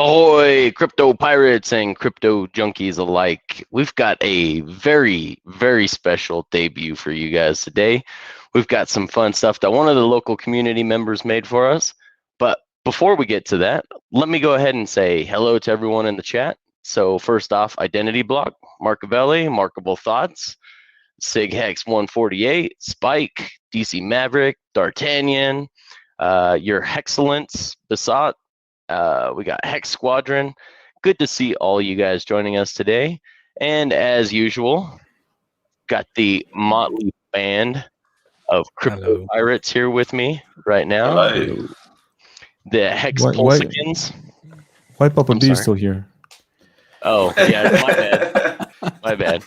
Ahoy, crypto pirates and crypto junkies alike. We've got a very, very special debut for you guys today. We've got some fun stuff that one of the local community members made for us. But before we get to that, let me go ahead and say hello to everyone in the chat. So first off, Identity Block, Marcavelli, Markable Thoughts, Sig Hex 148, Spike, DC Maverick, D'Artagnan, Your Hexcellence, Besot. We got Hex Squadron. Good to see all you guys joining us today. And as usual, got the motley band of crypto pirates here with me right now. Hello. The Hex Pulsicans. Why Papa B is still here? Oh, yeah, my bad. My bad.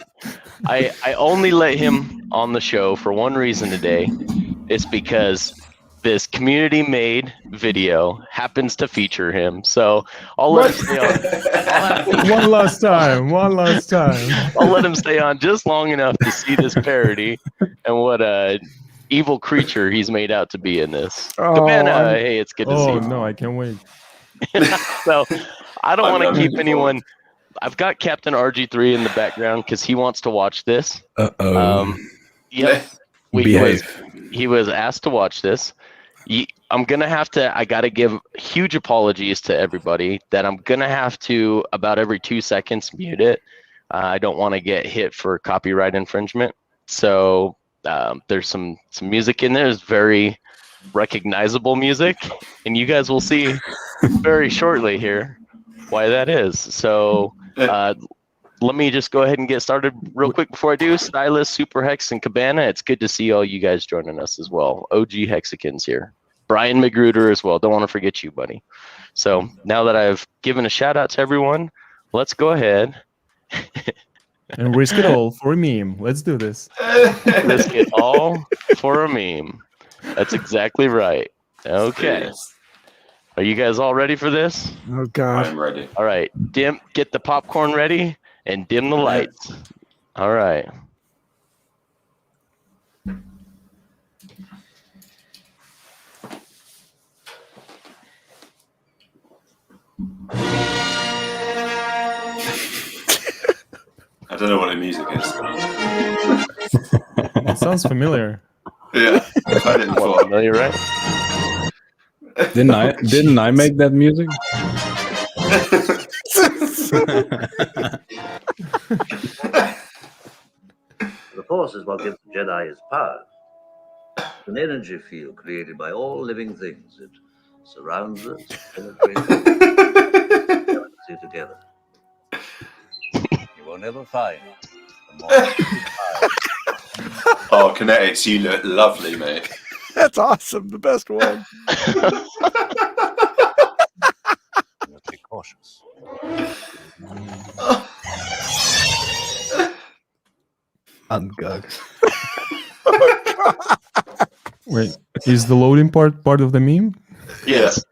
I only let him on the show for one reason today. It's because this community-made video happens to feature him. So I'll let him stay on. One last time. I'll let him stay on just long enough to see this parody and what a evil creature he's made out to be in this. Cabana, hey, it's good to see you. Oh, no, I can't wait. So I don't want to keep anyone. I've got Captain RG3 in the background because he wants to watch this. Yep. He was asked to watch this. I'm going to have to, I got to give huge apologies to everybody that I'm going to have to, about every 2 seconds, mute it. I don't want to get hit for copyright infringement. So there's some music in there. It's very recognizable music. And you guys will see very shortly here why that is. So let me just go ahead and get started real quick before I do. Stylus, Super Hex, and Cabana, it's good to see all you guys joining us as well. OG Hexicans here. Brian Magruder as well. Don't want to forget you, buddy. So now that I've given a shout out to everyone, let's go ahead. And risk it all for a meme. Let's do this. Risk it all for a meme. That's exactly right. Okay. Are you guys all ready for this? Oh, God. I'm ready. All right. Get the popcorn ready and dim the lights. All right. I don't know what the music is. It sounds familiar. Yeah, I didn't Well, thought. no, you're right. Didn't I make that music? The Force is what gives the Jedi his power. It's an energy field created by all living things. It surrounds us, penetrates us, galaxy together. You will never find a more Oh, KNTX, you look lovely, mate. That's awesome. The best one. be cautious. Ungug. Wait, is the loading part of the meme? Yes.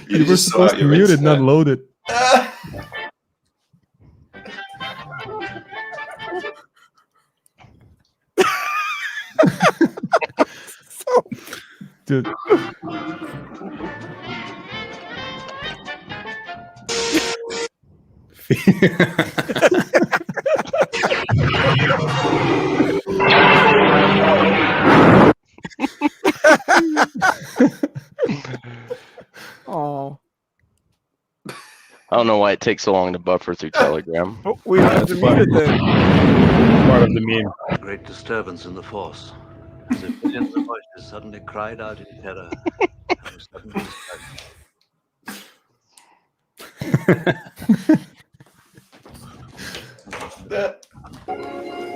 You were supposed to mute it, not load it. Dude. Oh, I don't know why it takes so long to buffer through Telegram. oh, we have to mute it then. Part of the meme. A great disturbance in the Force. As if millions of voices suddenly cried out in terror. And was suddenly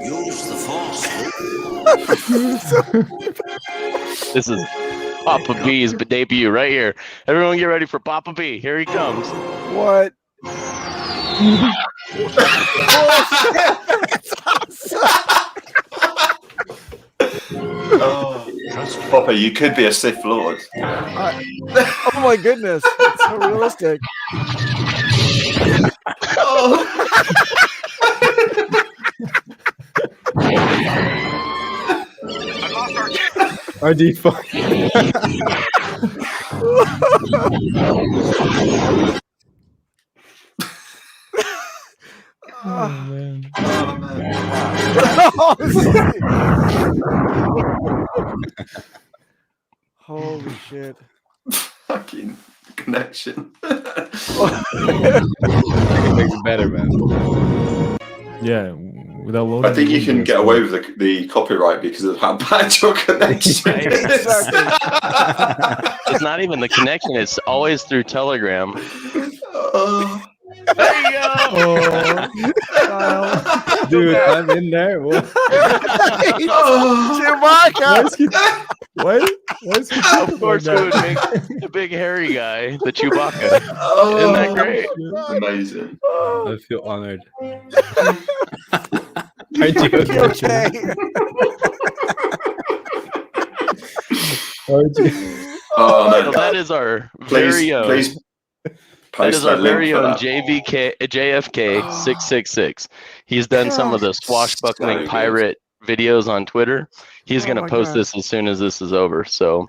use the Force. This is Papa B's debut right here. Everyone get ready for Papa B. Here he comes. What? Oh, Papa, you could be a Sith Lord. Oh my goodness. It's so realistic. Oh. I lost our kid. RG fuck. Oh man. Oh, man. Holy shit. Fucking connection. It makes it better, man. Yeah, without loading. I think you can Windows, get away with the copyright because of how bad your connection is. It's not even the connection. It's always through Telegram. Oh. There you go. Oh, Dude, I'm in there. What? Chewbacca! Why is he Of course, we would make the big hairy guy, the Chewbacca. Oh, Isn't that great? amazing. I feel honored. RG, Okay. RG. Oh, So no. that is our very own. Please That post is our that link very for own that. JFK666. He's done some of the swashbuckling So good. pirate videos on Twitter. He's Oh going to my post God. this as soon as this is over. So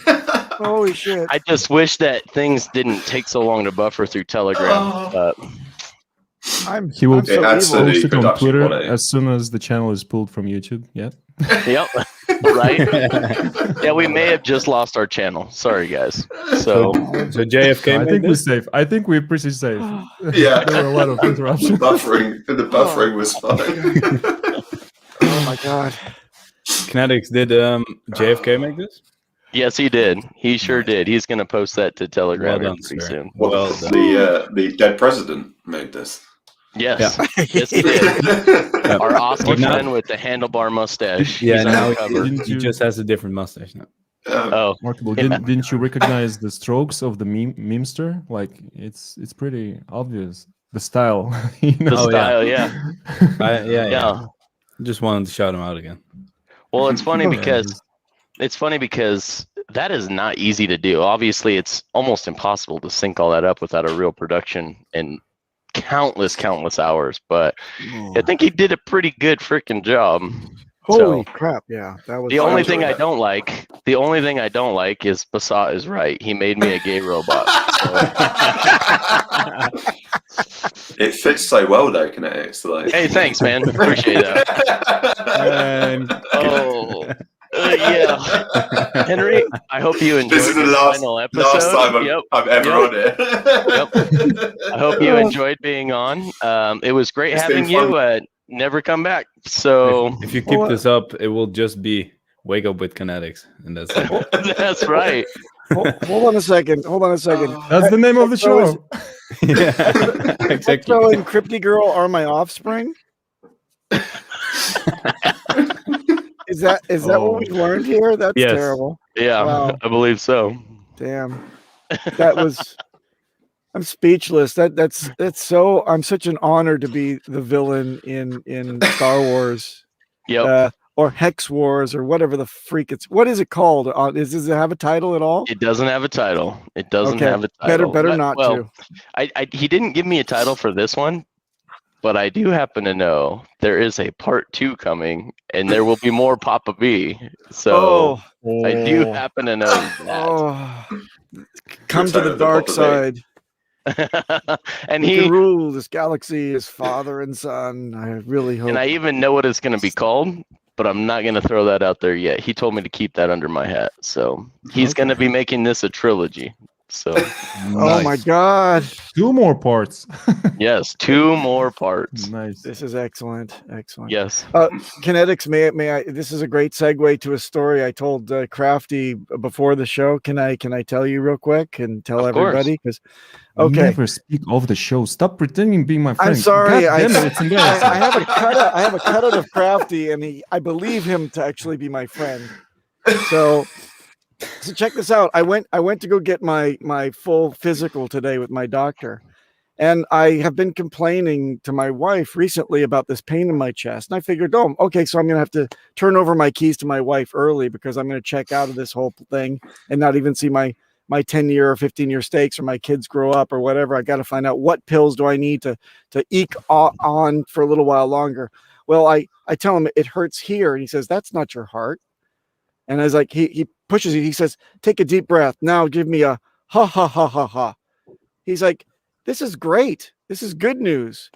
Holy shit. I just wish that things didn't take so long to buffer through Telegram. But He will I'm so adds to evil. the post it on production Twitter quality. as soon as the channel is pulled from YouTube. Yeah. yep, right. Yeah, we may have just lost our channel. Sorry, guys. So So JFK I made think we're this? safe. I think we're pretty safe. Yeah. There were a lot of interruptions. The buffering was fine. Oh my god. KNTX, did JFK make this? yes, he did. He sure did. He's going to post that to Telegram Well done, pretty sir. soon. Well, Well done. the dead president made this. Yes, yes, he did. Our Oscar Now- friend with the handlebar mustache. Yeah, He's now undercover. Didn't he you- just has a different mustache now. Oh, Markable. Yeah. Didn't you recognize the strokes of the memester? Like it's pretty obvious. The style. You the know? Oh, yeah. style, yeah. Yeah. Yeah. Just wanted to shout him out again. Well, it's funny Yeah, because that is not easy to do. Obviously, it's almost impossible to sync all that up without a real production and countless hours. But I think he did a pretty good freaking job. Holy crap, yeah. That was The only enjoyed thing I that. don't like, is Basat is right. He made me a gay robot. It fits so well though, KNTX. Like. Hey, thanks, man. Appreciate that. And Oh, yeah. Henry, I hope you enjoyed This is the this last final episode. last time Yep. I'm ever Yep. on it. I hope you enjoyed being on. It was great It's having been you. fun. Never come back. So if you keep this up, it will just be Wake Up with KNTX. And that's it. that's right. Hold on a second. That's the name of the So is- show. Yeah, exactly. So in Crypty Girl are my offspring? Is that what we've learned here? That's Yes. terrible. Yeah, Wow. I believe so. Damn. That was I'm speechless. That's so I'm such an honor to be the villain in Star Wars. Yep. Or Hex Wars or whatever the freak it's what is it called? Does it have a title at all? It doesn't have a title. It doesn't Okay. have a title. Better But- not well, to. he didn't give me a title for this one, but I do happen to know there is a part 2 coming, and there will be more Papa B. So I do happen to know that. Oh. Come to Return the of the dark Papa B. side. And He he can rule this galaxy as father and son. I really hope. and I even know what it's going to be called, but I'm not going to throw that out there yet. He told me to keep that under my hat. So he's going to be making this a trilogy. So Oh my god. 2 more parts. yes, 2 more parts. Nice. This is excellent. Excellent. Yes. KNTX, may I this is a great segue to a story I told Crafty before the show. Can I tell you real quick and tell Of course. everybody? Because You okay. never speak of the show. Stop pretending to be my friend. I'm sorry. God I damn it, it's embarrassing. have a cutout. I have a cutout of Crafty, and I believe him to actually be my friend. So check this out. I went to go get my full physical today with my doctor, and I have been complaining to my wife recently about this pain in my chest. And I figured, oh, okay, so I'm gonna have to turn over my keys to my wife early because I'm gonna check out of this whole thing and not even see my 10-year or 15-year stakes or my kids grow up or whatever. I got to find out what pills do I need to eke on for a little while longer. Well, I tell him it hurts here. And he says, that's not your heart. And I was like, he pushes you. He says, take a deep breath. Now give me a ha, ha, ha, ha, ha. He's like, this is great. This is good news.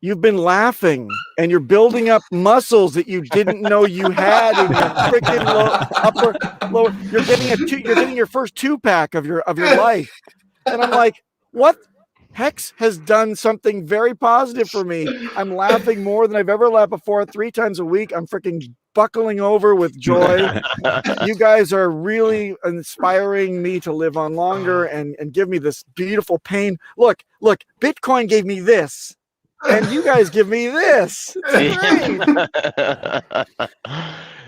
You've been laughing and you're building up muscles that you didn't know you had in your freaking lower. You're getting your first 2-pack of your life. And I'm like, what? Hex has done something very positive for me. I'm laughing more than I've ever laughed before. 3 times a week. I'm freaking buckling over with joy. You guys are really inspiring me to live on longer and give me this beautiful pain. Look, Bitcoin gave me this. And you guys give me this. It's great.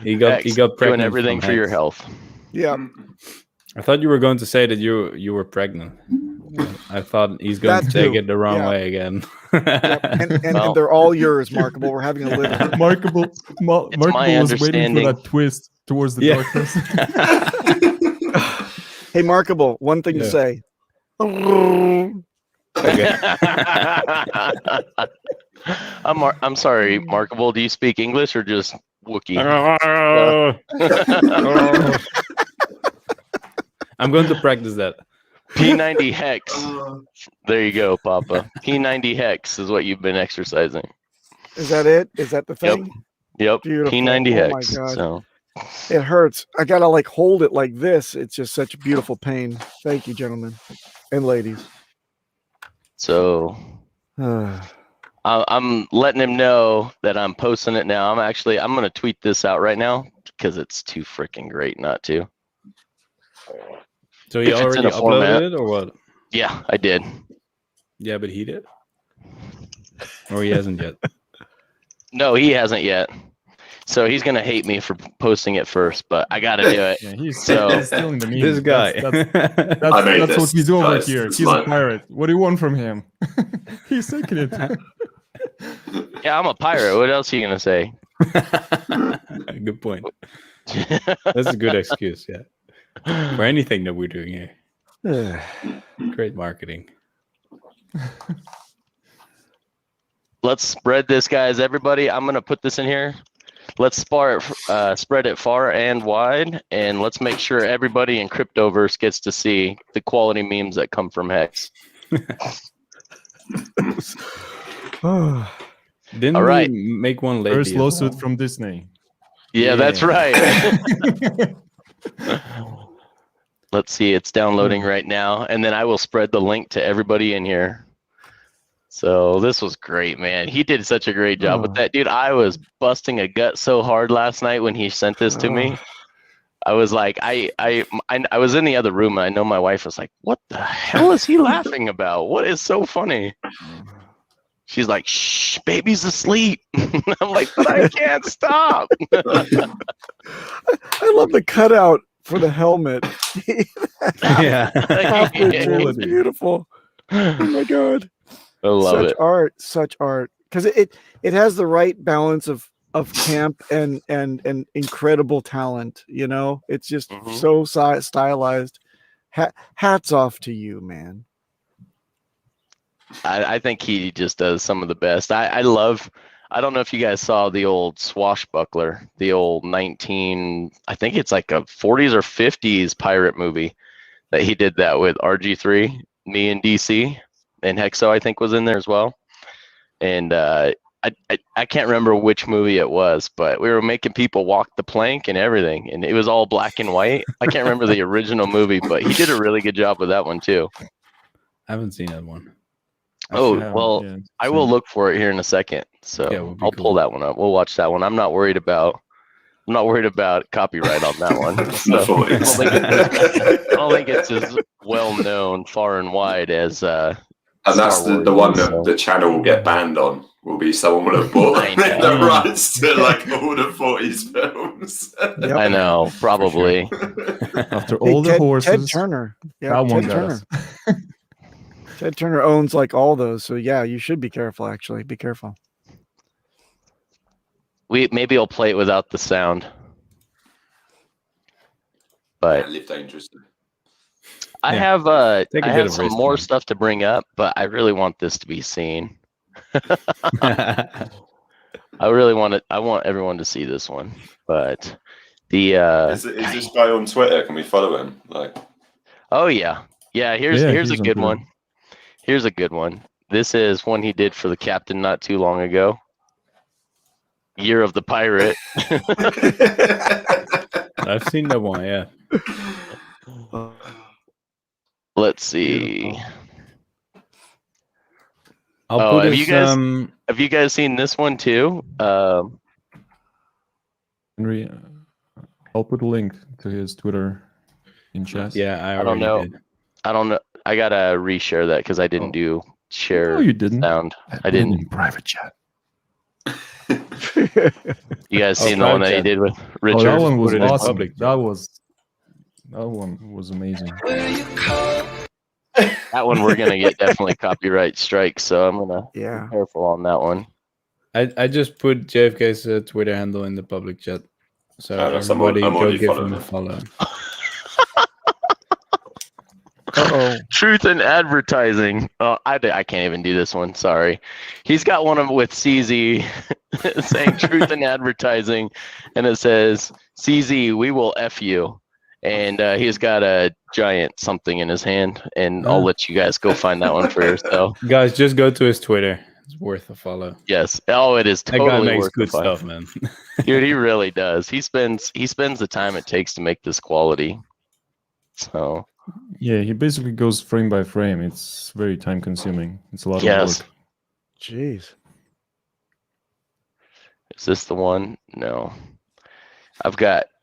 He got pregnant. Doing everything for your health. Yeah. I thought you were going to say that you were pregnant. I thought he's going to take it the wrong way again. Yep. And they're all yours, Markable. We're having a little. Markable was waiting for that twist towards the darkness. Hey, Markable, one thing to say. Okay. I'm sorry, Markable. Do you speak English or just Wookiee? I'm going to practice that. P90 Hex. There you go, Papa. P90 Hex is what you've been exercising. Is that it? Is that the thing? Yep. Beautiful. P90 Oh Hex. my God. So it hurts. I gotta like hold it like this. It's just such beautiful pain. Thank you, gentlemen and ladies. So I'm letting him know that I'm posting it now. I'm going to tweet this out right now because it's too freaking great not to. So you already uploaded it or what? Yeah, I did. Yeah, but he did? Or he hasn't yet? No, he hasn't yet. So he's going to hate me for posting it first, but I got to do it. Yeah, he's stealing the meme. This guy. That's what we do over here. He's a pirate. What do you want from him? He's taking it. Yeah, I'm a pirate. What else are you going to say? Good point. That's a good excuse, yeah. For anything that we're doing here. Great marketing. Let's spread this, guys. Everybody, I'm going to put this in here. Let's spread it far and wide, and let's make sure everybody in Cryptoverse gets to see the quality memes that come from Hex. Didn't All right. we make one lately? First lawsuit from Disney. Yeah, that's right. Let's see. It's downloading right now, and then I will spread the link to everybody in here. So this was great, man. He did such a great job with that, dude. I was busting a gut so hard last night when he sent this to me. I was like, I was in the other room, and I know my wife was like, "What the hell is he laughing about? What is so funny?" She's like, "Shh, baby's asleep." I'm like, "But I can't stop." I love the cutout for the helmet. Yeah. It's beautiful. Oh my God. I love it. Such art, because it has the right balance of camp and incredible talent. You know, it's just so stylized. Hats off to you, man. I think he just does some of the best. I don't know if you guys saw the old Swashbuckler, the old I think it's like a 40s or 50s pirate movie that he did that with RG3, me and DC. And Hexo, I think, was in there as well. And I can't remember which movie it was, but we were making people walk the plank and everything. And it was all black and white. I can't remember the original movie, but he did a really good job with that one, too. I haven't seen that one. I will look for it here in a second. So I'll pull that one up. We'll watch that one. I'm not worried about copyright on that one. So I don't think it's as well known far and wide as and that's the one that the channel will get banned on. Will be someone will have bought the rights to like all the 40s films. Yep. I know, probably. After all the horses, Ted Turner. Yeah, that one Ted got Turner. us. Ted Turner owns like all those, so yeah, you should be careful. Actually, be careful. Maybe I'll play it without the sound. But Live dangerously. I have Take a bit of some risk, more man. stuff to bring up, but I really want this to be seen. I want everyone to see this one. But The is this guy on Twitter? Can we follow him? Like, oh yeah. Here's a good one. Here's a good one. This is one he did for the captain not too long ago. Year of the Pirate. I've seen that one. Yeah. Let's see. Have you guys seen this one too? Henry, I'll put a link to his Twitter in chat. Yeah, I don't know. Did. I don't know. I gotta reshare that because I didn't do share. No, you didn't. Sound. I didn't. In private chat. You guys seen the one that he did with Richard? Oh, that one was Put it in awesome. public. That one was amazing. That one we're gonna get definitely copyright strikes, so I'm gonna be careful on that one. I just put JFK's Twitter handle in the public chat, so everybody go give him a follow. Truth in advertising. Oh, I can't even do this one. Sorry. He's got one with CZ saying truth in advertising, and it says, CZ, we will F you. And he's got a giant something in his hand, and I'll let you guys go find that one for yourself. Guys, just go to his Twitter. It's worth a follow. Yes. Oh, it is totally that guy makes worth good a follow. stuff, man. Dude, he really does. He spends the time it takes to make this quality. So yeah, he basically goes frame by frame. It's very time consuming. It's a lot of work. Jeez. Is this the one? No.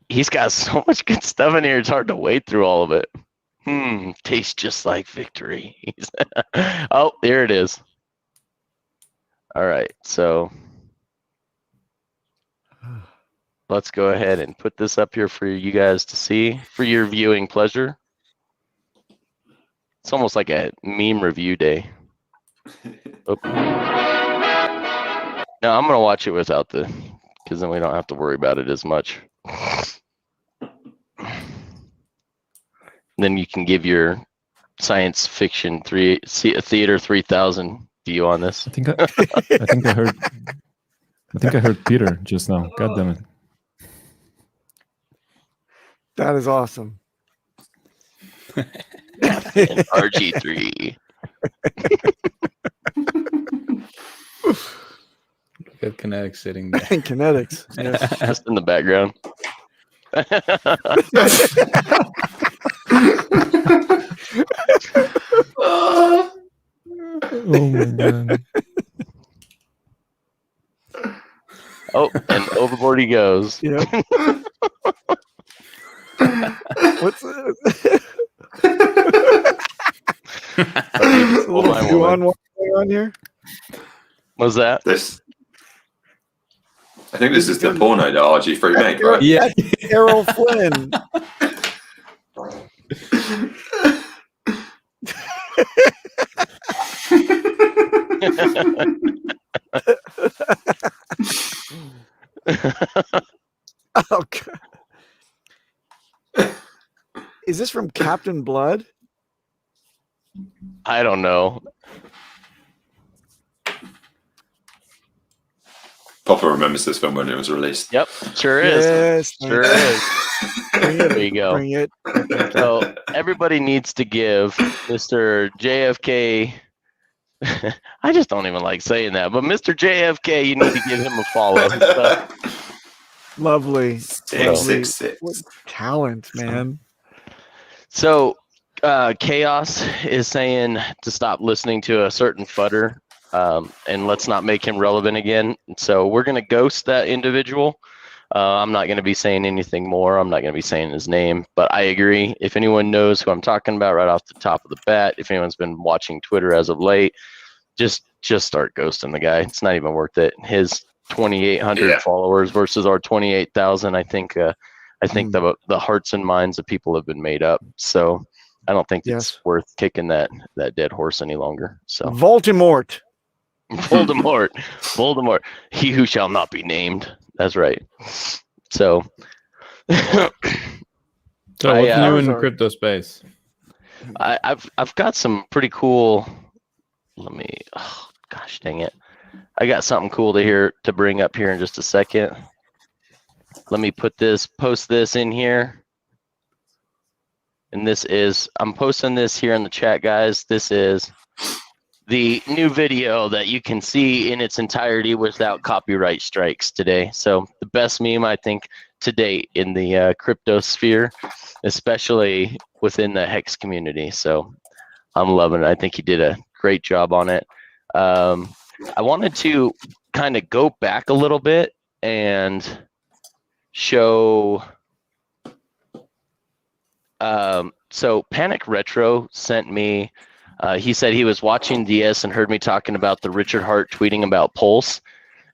He's got so much good stuff in here. It's hard to wade through all of it. Tastes just like victory. Oh, there it is. All right, so let's go ahead and put this up here for you guys to see for your viewing pleasure. It's almost like a meme review day. Oh. No, I'm gonna watch it without because then we don't have to worry about it as much. Then you can give your science fiction theater 3000 view on this. I think I heard Peter just now. God damn it. That is awesome. RG3. Got KNTX sitting there. KNTX. Yes. Just in the background. Oh my god. Oh, and overboard he goes. Yep. What's this? A little on here. What's that? I think this is the porno that RG3 made, right? Yeah, Errol Flynn. Oh god. Is this from Captain Blood? I don't know. Papa remembers this film when it was released. Yep, sure is. Yes, sure is. There you go. Bring it. So everybody needs to give Mr. JFK. I just don't even like saying that, but Mr. JFK, you need to give him a follow. So, Lovely. 666. What talent, man. So Chaos is saying to stop listening to a certain fudder, and let's not make him relevant again. So we're going to ghost that individual. I'm not going to be saying anything more. I'm not going to be saying his name, but I agree. If anyone knows who I'm talking about right off the top of the bat, if anyone's been watching Twitter as of late, just start ghosting the guy. It's not even worth it. His 2,800 followers versus our 28,000. I think the hearts and minds of people have been made up. So I don't think it's worth kicking that dead horse any longer. So Voldemort. He who shall not be named. That's right. So what's new in crypto space? I've got some pretty cool. Gosh dang it! I got something cool to bring up here in just a second. let me post this in here. And I'm posting this here in the chat, guys. This is the new video that you can see in its entirety without copyright strikes today. So the best meme, I think, to date in the crypto sphere, especially within the HEX community. So I'm loving it. I think he did a great job on it. I wanted to kind of go back a little bit and show. So Panic Retro sent me. He said he was watching DS and heard me talking about the Richard Hart tweeting about Pulse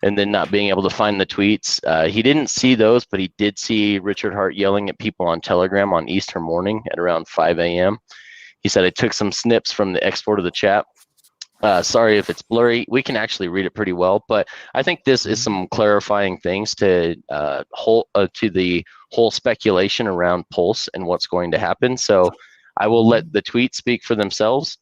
and then not being able to find the tweets. He didn't see those, but he did see Richard Hart yelling at people on Telegram on Easter morning at around 5 a.m. He said, I took some snips from the export of the chat. Sorry if it's blurry. We can actually read it pretty well, but I think this is some clarifying things to the whole speculation around Pulse and what's going to happen. So I will let the tweets speak for themselves.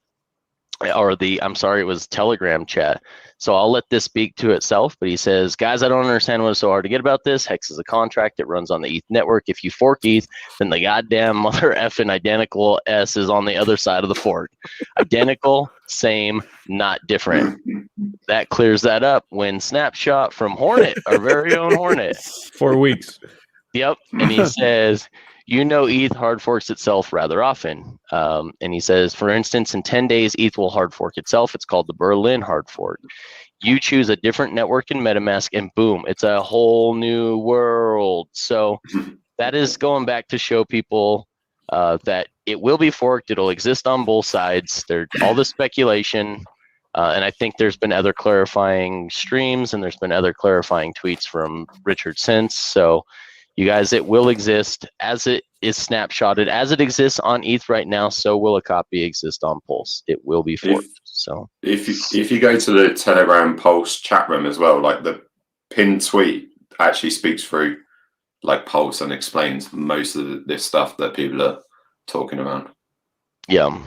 Or it was Telegram chat. So I'll let this speak to itself. But he says, guys, I don't understand what is so hard to get about this. HEX is a contract. It runs on the ETH network. If you fork ETH, then the goddamn mother effing identical S is on the other side of the fork. Identical, same, not different. That clears that up when Snapshot from Hornet, our very own Hornet. 4 weeks. Yep. And he says, ETH hard forks itself rather often. And he says, for instance, in 10 days, ETH will hard fork itself. It's called the Berlin hard fork. You choose a different network in MetaMask and boom, it's a whole new world. So that is going back to show people that it will be forked. It'll exist on both sides. There's all the speculation. And I think there's been other clarifying streams and there's been other clarifying tweets from Richard since. So you guys, it will exist as it is snapshotted. As it exists on ETH right now, so will a copy exist on Pulse. It will be forked. So if you go to the Telegram Pulse chat room as well, like the pinned tweet actually speaks through like Pulse and explains most of this stuff that people are talking about. Yeah.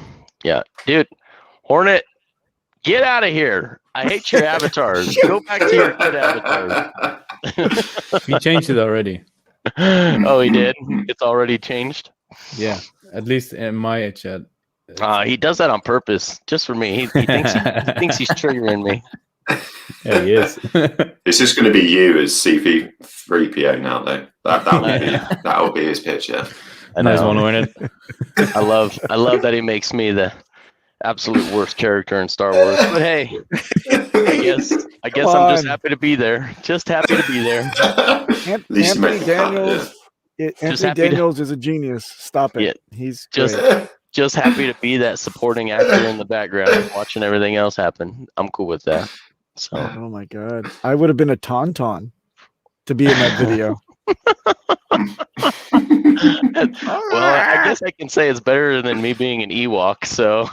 Dude, Hornet, get out of here. I hate your avatars. Go back to your good avatars. He changed it already. Oh, he did? It's already changed? Yeah, at least in my chat. He does that on purpose, just for me. He thinks he's triggering me. Yeah, he is. It's just going to be you as CP3PO now, though. That'll be his pitch, yeah. I nice one, Hornet. I love that he makes me the absolute worst character in Star Wars. But hey, I guess I'm just happy to be there. Just happy to be there. Anthony Daniels is a genius. Stop it. Yeah, he's just happy to be that supporting actor in the background, watching everything else happen. I'm cool with that. So. Oh my god, I would have been a tauntaun to be in that video. Well, I guess I can say it's better than me being an Ewok. So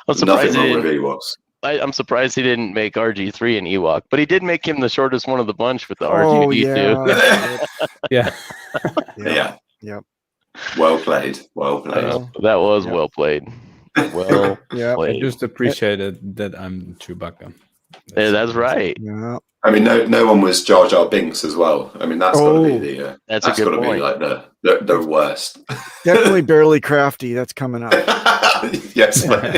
I'm surprised I'm surprised he didn't make RG3 an Ewok, but he did make him the shortest one of the bunch with the RG2. Yeah. Yep. Well played. That was well played. Well played. I just appreciated that I'm Chewbacca. That's right. Yeah. I mean, no one was Jar Jar Binks as well. I mean, that's got to be the. That's a good point. Be like the worst. Definitely barely crafty. That's coming up. Yes, right.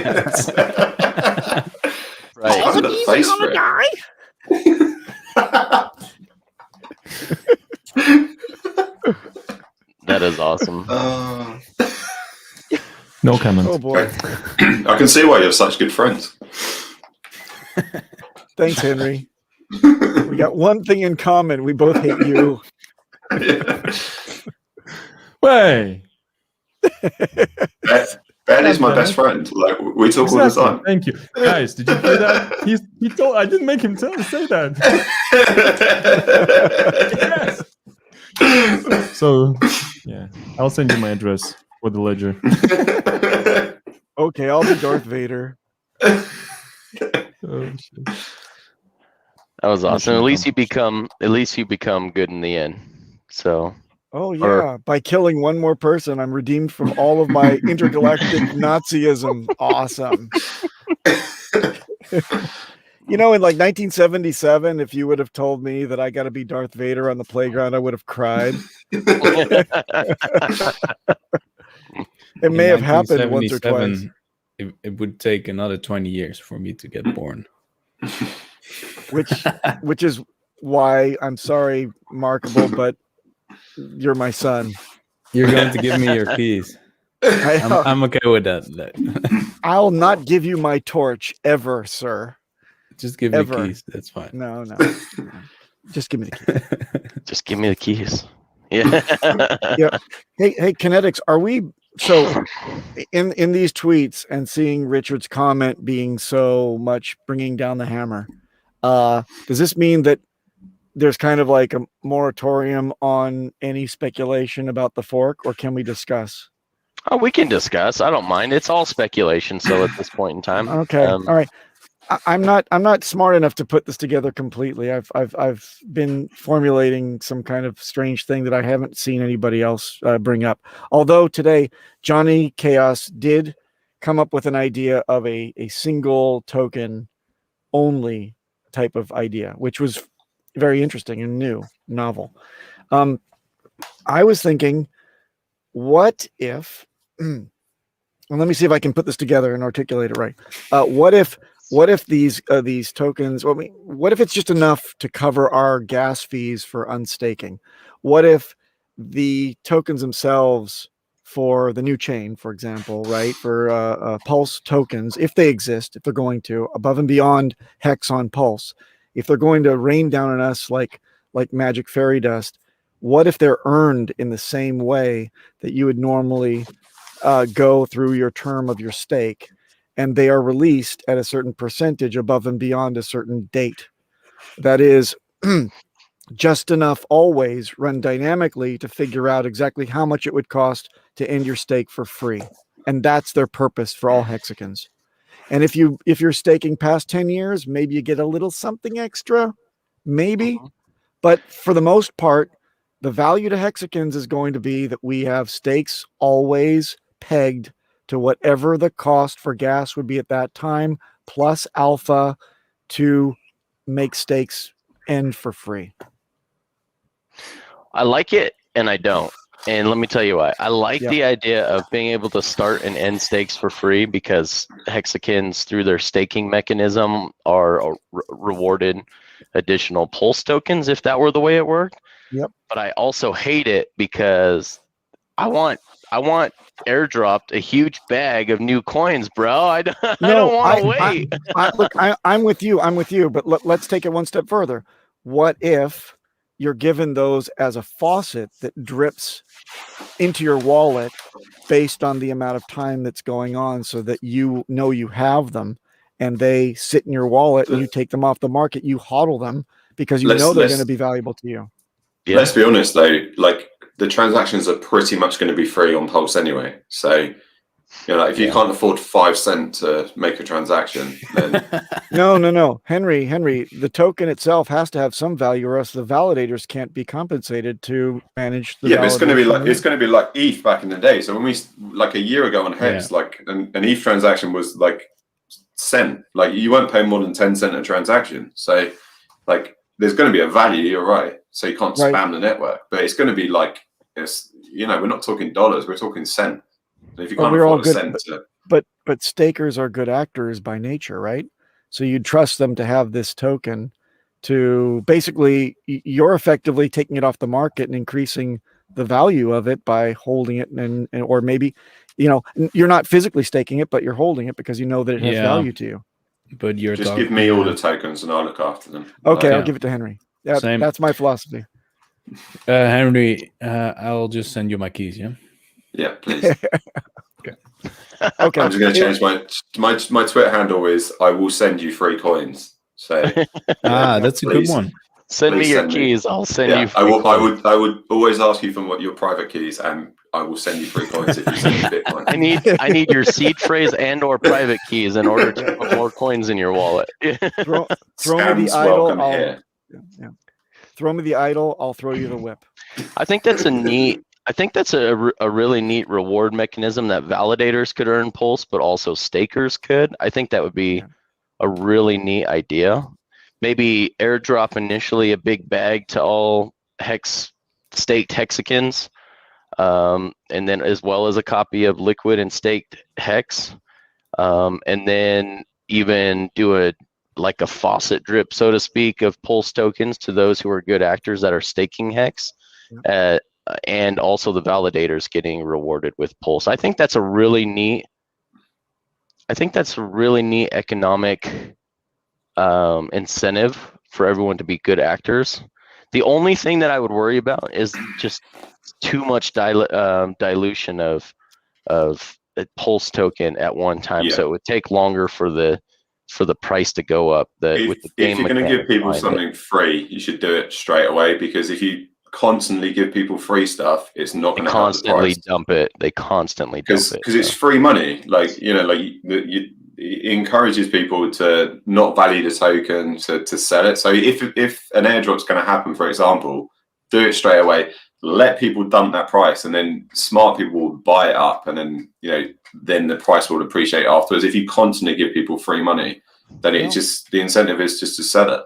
He's gonna die. That is awesome. No comment. Oh boy. I can see why you're such good friends. Thanks, Henry. We got one thing in common. We both hate you. Way. Ben is my best friend. Like we talk all the time. Thank you, guys. Did you hear that? He told. I didn't make him say that. Yes. So yeah, I'll send you my address for the ledger. Okay, I'll be Darth Vader. Oh, shit. That was awesome. At least you become good in the end. So. Oh yeah, by killing one more person, I'm redeemed from all of my intergalactic Nazism. Awesome. You know, in like 1977, if you would have told me that I got to be Darth Vader on the playground, I would have cried. It may have happened once or twice. It would take another 20 years for me to get born. Which is why I'm sorry, Markable, but you're my son. You're going to give me your keys. I'm okay with that. I'll not give you my torch ever, sir. Just give me keys. That's fine. No. Just give me the keys. Just give me the keys. Yeah. Yeah. Hey, KNTX, are we so in these tweets and seeing Richard's comment being so much bringing down the hammer? Does this mean that there's kind of like a moratorium on any speculation about the fork, or can we discuss? Oh, we can discuss. I don't mind. It's all speculation. So at this point in time, okay, all right. I'm not smart enough to put this together completely. I've been formulating some kind of strange thing that I haven't seen anybody else bring up. Although today Johnny Chaos did come up with an idea of a single token only type of idea, which was very interesting and novel. I was thinking, what if? Well, let me see if I can put this together and articulate it right. What if these tokens? What if it's just enough to cover our gas fees for unstaking? What if the tokens themselves for the new chain, for example, right? For Pulse tokens, if they exist, if they're going to above and beyond HEX on Pulse, if they're going to rain down on us like magic fairy dust, what if they're earned in the same way that you would normally go through your term of your stake, and they are released at a certain percentage above and beyond a certain date? That is just enough always run dynamically to figure out exactly how much it would cost to end your stake for free. And that's their purpose for all hexagons. And if you're staking past 10 years, maybe you get a little something extra, maybe. But for the most part, the value to hexagons is going to be that we have stakes always pegged to whatever the cost for gas would be at that time, plus alpha to make stakes end for free. I like it and I don't. And let me tell you why. I like the idea of being able to start and end stakes for free, because hexagons, through their staking mechanism, are rewarded additional Pulse tokens if that were the way it worked. Yep. But I also hate it because I want airdropped a huge bag of new coins, bro. I don't want to wait. Look, I'm with you. But let's take it one step further. What if you're given those as a faucet that drips into your wallet based on the amount of time that's going on, so that you know you have them and they sit in your wallet and you take them off the market, you hodl them because you know they're going to be valuable to you. Yeah. Let's be honest though, like the transactions are pretty much going to be free on Pulse anyway. So, if you can't afford 5 cents to make a transaction, then no, Henry, the token itself has to have some value, or else the validators can't be compensated to manage the. Yeah, but it's going to be like ETH back in the day. So when we a year ago on HEX, an ETH transaction was like cent. Like you weren't paying more than 10 cents a transaction. So there's going to be a value. You're right. So you can't spam the network, but it's going to be we're not talking dollars, we're talking cent. And if you can't afford a cent, but stakers are good actors by nature, right? So you'd trust them to have this token to basically, you're effectively taking it off the market and increasing the value of it by holding it, and or maybe, you're not physically staking it, but you're holding it because you know that it has value to you. But you're just give me all the tokens and I'll look after them. Okay, I'll give it to Henry. Yeah, that's my philosophy. Henry, I'll just send you my keys. Yeah, please. Okay. I'm just going to change my Twitter handle is I will send you free coins. So that's a good one. Send me your keys. I'll send you. I would always ask you for your private keys, and I will send you free coins if you send me Bitcoin. I need your seed phrase and/or private keys in order to put more coins in your wallet. Throw me the idol. Throw me the idol. I'll throw you the whip. I think that's a really neat reward mechanism that validators could earn Pulse, but also stakers could. I think that would be a really neat idea. Maybe airdrop initially a big bag to all hex staked hexagons, and then as well as a copy of liquid and staked hex, and then even do a faucet drip, so to speak, of pulse tokens to those who are good actors that are staking hex, and also the validators getting rewarded with pulse. I think that's a really neat economic incentive for everyone to be good actors. The only thing that I would worry about is just too much dilution of a pulse token at one time. So it would take longer for the price to go up. If you're going to give people something free, you should do it straight away, because if you constantly give people free stuff, it's not going to help the price. They constantly dump it because it's free money. It encourages people to not value the token to sell it. So if an airdrop's going to happen, for example, do it straight away. Let people dump that price, and then smart people will buy it up, and then then the price will appreciate afterwards. If you constantly give people free money, then the incentive is just to sell it.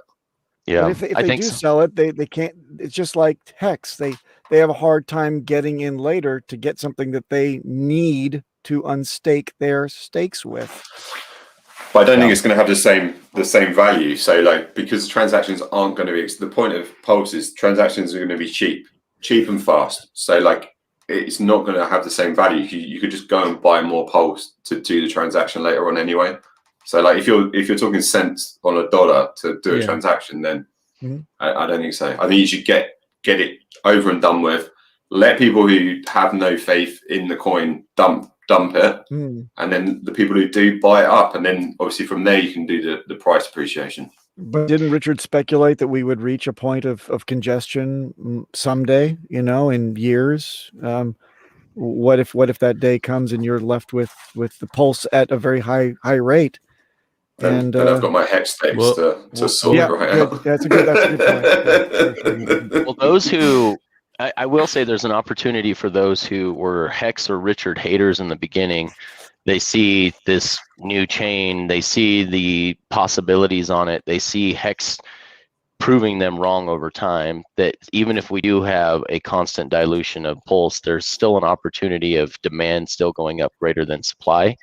Yeah, but if they do sell it, they can't. It's just like HEX. They have a hard time getting in later to get something that they need to unstake their stakes with. But I don't think it's going to have the same value. So because transactions aren't going to be, the point of Pulse is transactions are going to be cheap and fast. So it's not going to have the same value. You could just go and buy more Pulse to do the transaction later on anyway. So if you're talking cents on a dollar to do a transaction, then I don't think so. I think you should get it over and done with. Let people who have no faith in the coin dump it, and then the people who do buy it up, and then obviously from there you can do the price appreciation. But didn't Richard speculate that we would reach a point of congestion someday, in years? What if that day comes and you're left with the Pulse at a very high rate? And I've got my HEX stakes to sort right out. That's a good point. Well, those who I will say there's an opportunity for those who were HEX or Richard haters in the beginning. They see this new chain, they see the possibilities on it, they see HEX proving them wrong over time, that even if we do have a constant dilution of Pulse, there's still an opportunity of demand still going up greater than supply,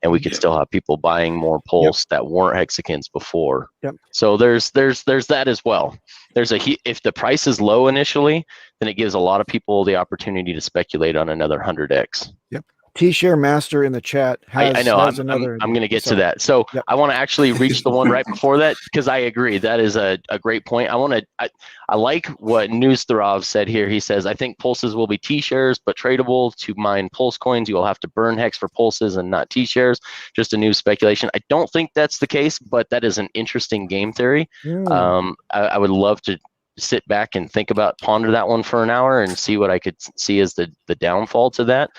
and we could still have people buying more Pulse that weren't hexagons before. So there's that as well. If the price is low initially, then it gives a lot of people the opportunity to speculate on another 100x. T-Share Master in the chat has, I know. has I'm another. going to get to that. So I want to actually reach the one right before that, because I agree that is a great point. I like what Newsthrav said here. He says, I think pulses will be T-shares, but tradable. To mine Pulse coins, you will have to burn HEX for pulses and not T-shares. Just a new speculation. I don't think that's the case, but that is an interesting game theory. I would love to sit back and ponder that one for an hour and see what I could see as the downfall to that.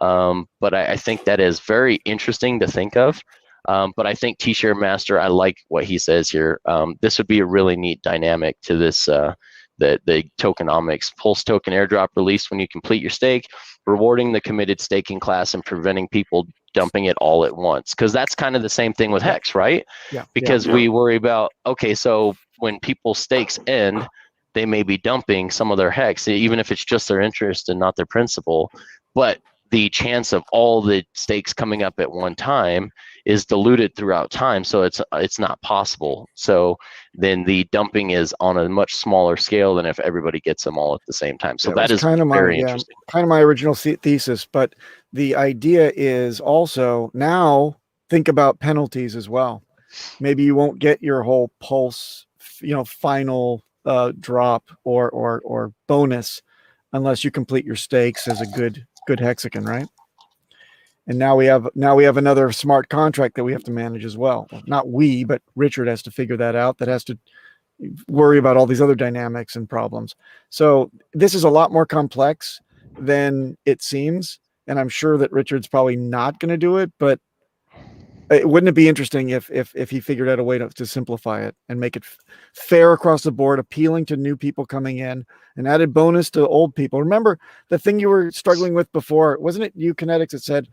But I think that is very interesting to think of. But I think T-Share Master, I like what he says here. This would be a really neat dynamic to this, the tokenomics. Pulse token airdrop released when you complete your stake, rewarding the committed staking class and preventing people dumping it all at once. Because that's kind of the same thing with HEX, right? Because we worry about, okay, so when people's stakes end, they may be dumping some of their HEX, even if it's just their interest and not their principal. But the chance of all the stakes coming up at one time is diluted throughout time, so it's not possible. So then the dumping is on a much smaller scale than if everybody gets them all at the same time. So that is kind of very interesting. Kind of my original thesis, but the idea is also now think about penalties as well. Maybe you won't get your whole Pulse, final drop or bonus unless you complete your stakes as a good hexagon, right? And now we have another smart contract that we have to manage as well. Not we, but Richard has to figure that out. That has to worry about all these other dynamics and problems. So this is a lot more complex than it seems, and I'm sure that Richard's probably not going to do it. But wouldn't it be interesting if he figured out a way to simplify it and make it fair across the board, appealing to new people coming in, and added bonus to old people? Remember the thing you were struggling with before? Wasn't it you, KNTX, that said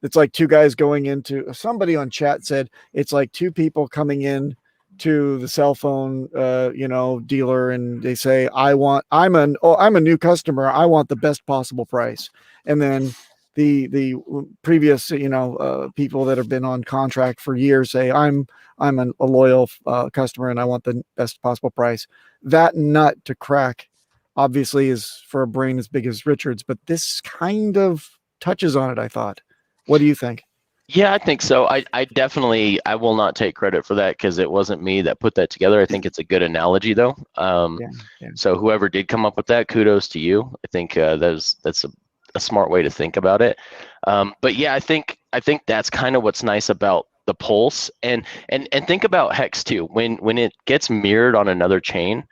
it's like two guys going into, somebody on chat said it's like two people coming in to the cell phone dealer, and they say, I'm a new customer, I want the best possible price. And then the previous people that have been on contract for years say, I'm a loyal customer and I want the best possible price. That nut to crack obviously is for a brain as big as Richard's, but this kind of touches on it, I thought. What do you think? Yeah, I think so. I will not take credit for that because it wasn't me that put that together. I think it's a good analogy though. So whoever did come up with that, kudos to you. I think that's a smart way to think about it. But yeah, I think that's kind of what's nice about the Pulse, and think about HEX too. When it gets mirrored on another chain,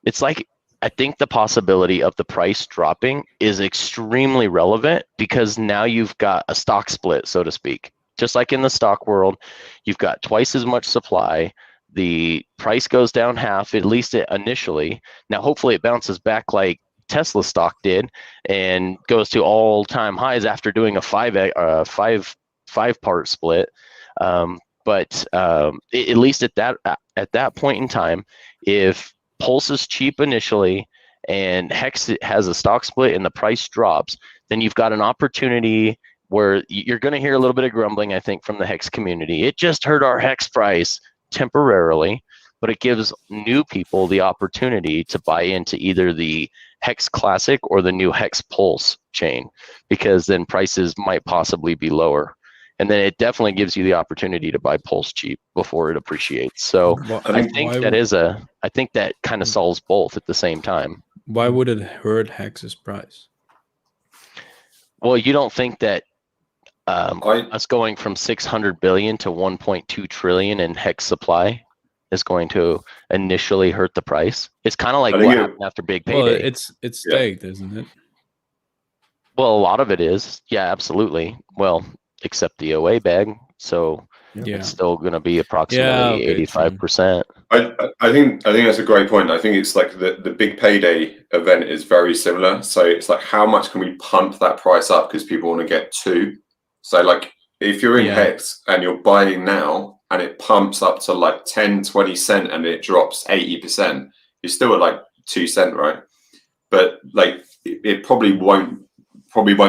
it's like, I think the possibility of the price dropping is extremely relevant because now you've got a stock split, so to speak. Just like in the stock world, you've got twice as much supply. The price goes down half, at least initially. Now, hopefully it bounces back like Tesla stock did and goes to all-time highs after doing a five-part split. But at least at that point in time, if Pulse is cheap initially and HEX has a stock split and the price drops, then you've got an opportunity where you're going to hear a little bit of grumbling, I think, from the HEX community. It just hurt our HEX price temporarily, but it gives new people the opportunity to buy into either the HEX Classic or the new HEX Pulse chain, because then prices might possibly be lower. And then it definitely gives you the opportunity to buy Pulse cheap before it appreciates. So I think that kind of solves both at the same time. Why would it hurt HEX's price? Well, you don't think that us going from 600 billion to 1.2 trillion in HEX supply is going to initially hurt the price? It's kind of like what happened after Big Payday. Well, it's staked, isn't it? Well, a lot of it is. Yeah, absolutely. Well, except the OA bag. So it's still going to be approximately 85%. I think that's a great point. I think it's like the Big Payday event is very similar. So it's like, how much can we pump that price up because people want to get two? So like, if you're in HEX and you're buying now and it pumps up to like 10, 20 cent and it drops 80%, you're still at like 2 cent, right? But like, it probably won't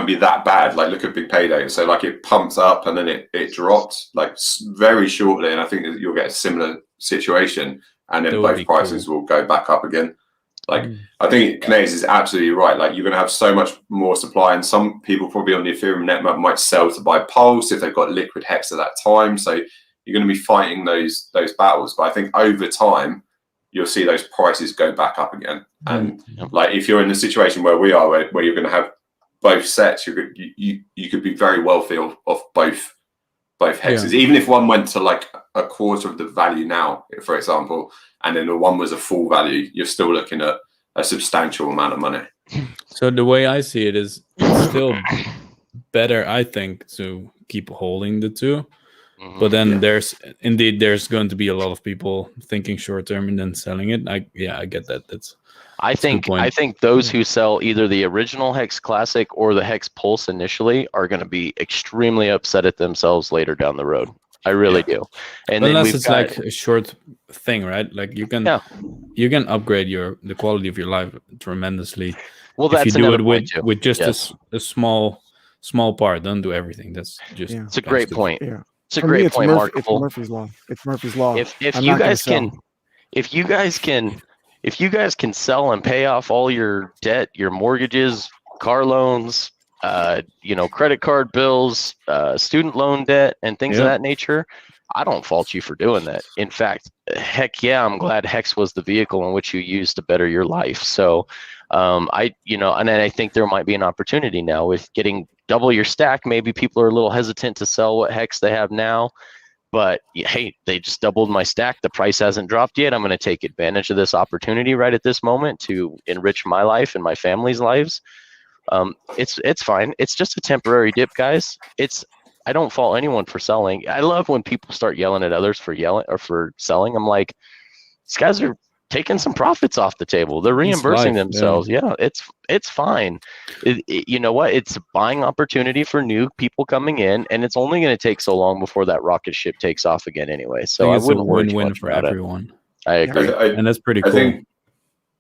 be that bad. Like, look at Big Payday. So like, it pumps up and then it drops like very shortly, and I think that you'll get a similar situation, and then both prices will go back up again. Like, I think KNTX is absolutely right. Like, you're going to have so much more supply, and some people probably on the Ethereum network might sell to buy Pulse if they've got liquid HEX at that time. So you're going to be fighting those battles. But I think over time, you'll see those prices go back up again. And like, if you're in a situation where we are, where you're going to have both sets, you could be very wealthy off both hexes. Even if one went to like a quarter of the value now, for example, and then the one was a full value, you're still looking at a substantial amount of money. So the way I see it is, it's still better, I think, to keep holding the two. But then there's going to be a lot of people thinking short term and then selling it. I get that. I think those who sell either the original HEX Classic or the HEX Pulse initially are going to be extremely upset at themselves later down the road. I really do. And unless it's like a short thing, right? Like you can upgrade the quality of your life tremendously. Well, that's if you do it with just a small part. Don't do everything. That's just it's a great point. Yeah. It's a great point, Mark. It's Murphy's law. It's Murphy's law. If you guys can sell and pay off all your debt, your mortgages, car loans, credit card bills, student loan debt, and things of that nature, I don't fault you for doing that. In fact, heck yeah, I'm glad HEX was the vehicle in which you used to better your life. So, and I think there might be an opportunity now with getting double your stack. Maybe people are a little hesitant to sell what HEX they have now. But hey, they just doubled my stack. The price hasn't dropped yet. I'm going to take advantage of this opportunity right at this moment to enrich my life and my family's lives. It's fine. It's just a temporary dip, guys. I don't fault anyone for selling. I love when people start yelling at others for selling. I'm like, these guys are taking some profits off the table. They're reimbursing themselves. Yeah, it's fine. You know what? It's a buying opportunity for new people coming in, and it's only going to take so long before that rocket ship takes off again anyway. So I wouldn't worry too much for about everyone. I agree. And that's pretty cool.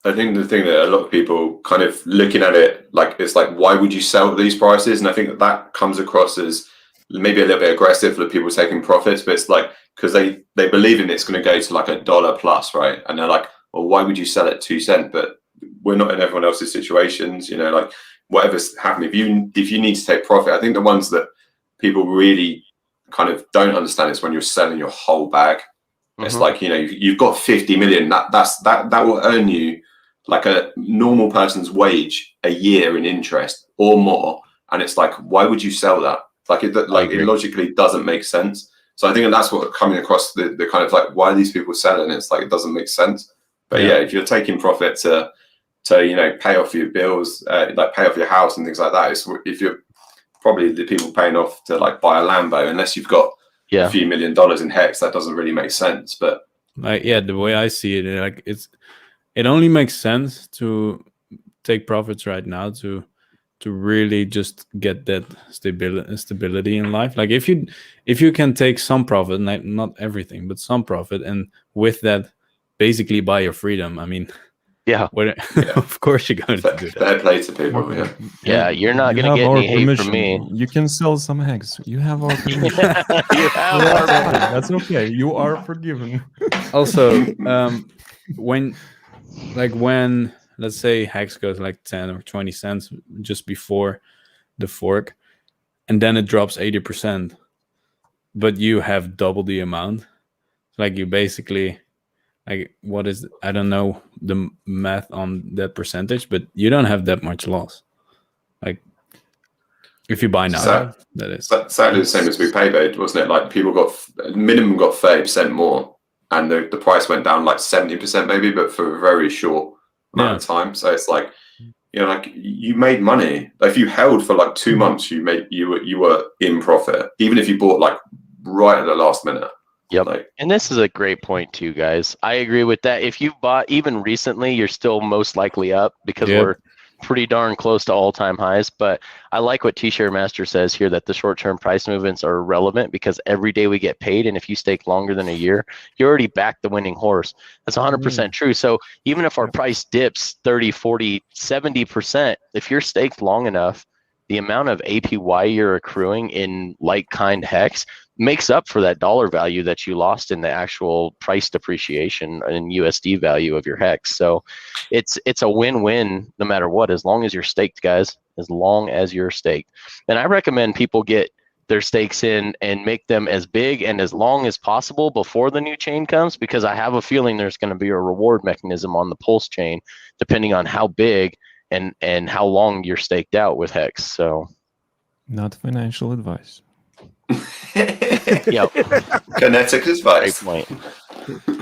I think the thing that a lot of people kind of looking at it, like, it's like, why would you sell at these prices? And I think that comes across as maybe a little bit aggressive for the people taking profits, but it's like, because they believe in it's going to go to like $1 plus, right? And they're like, well, why would you sell at 2 cents? But we're not in everyone else's situations, you know, like whatever's happening. If you need to take profit, I think the ones that people really kind of don't understand is when you're selling your whole bag. It's like, you know, you've got 50 million. That will earn you like a normal person's wage a year in interest or more. And it's like, why would you sell that? Like it logically doesn't make sense. So I think that's what coming across the kind of like, why are these people selling? It's like, it doesn't make sense. But yeah, if you're taking profit to you know, pay off your bills, like pay off your house and things like that, if you're probably the people paying off to like buy a Lambo, unless you've got a few $1 million in HEX, that doesn't really make sense. But like, yeah, the way I see it, like it only makes sense to take profits right now to really just get that stability in life. Like if you can take some profit, not everything, but some profit, and with that basically buy your freedom. I mean, of course you're going to do that. Fair play to people. Yeah, you're not going to get any hate from me. You can sell some HEX. You have our permission. That's okay. You are forgiven. Also, when let's say HEX goes like 10 or 20 cents just before the fork, and then it drops 80%, but you have double the amount. Like you basically, like, what is, I don't know the math on that percentage, but you don't have that much loss. Like if you buy now, that is exactly the same as we paid, wasn't it? Like people got minimum got 30% more, and the price went down like 70% maybe, but for a very short amount of time. So it's like, you know, like you made money. If you held for like 2 months, you were in profit, even if you bought like right at the last minute. Yep. And this is a great point too, guys. I agree with that. If you bought even recently, you're still most likely up because we're pretty darn close to all-time highs. But I like what T-Share Master says here, that the short-term price movements are relevant because every day we get paid, and if you stake longer than a year, you already backed the winning horse. That's 100% true. So even if our price dips 30, 40, 70%, if you're staked long enough, the amount of APY you're accruing in like-kind HEX makes up for that dollar value that you lost in the actual price depreciation and USD value of your HEX. So it's a win-win no matter what, as long as you're staked, guys, as long as you're staked. And I recommend people get their stakes in and make them as big and as long as possible before the new chain comes, because I have a feeling there's going to be a reward mechanism on the PulseChain depending on how big and how long you're staked out with HEX. So not financial advice. Yep. KNTX advice. Great point.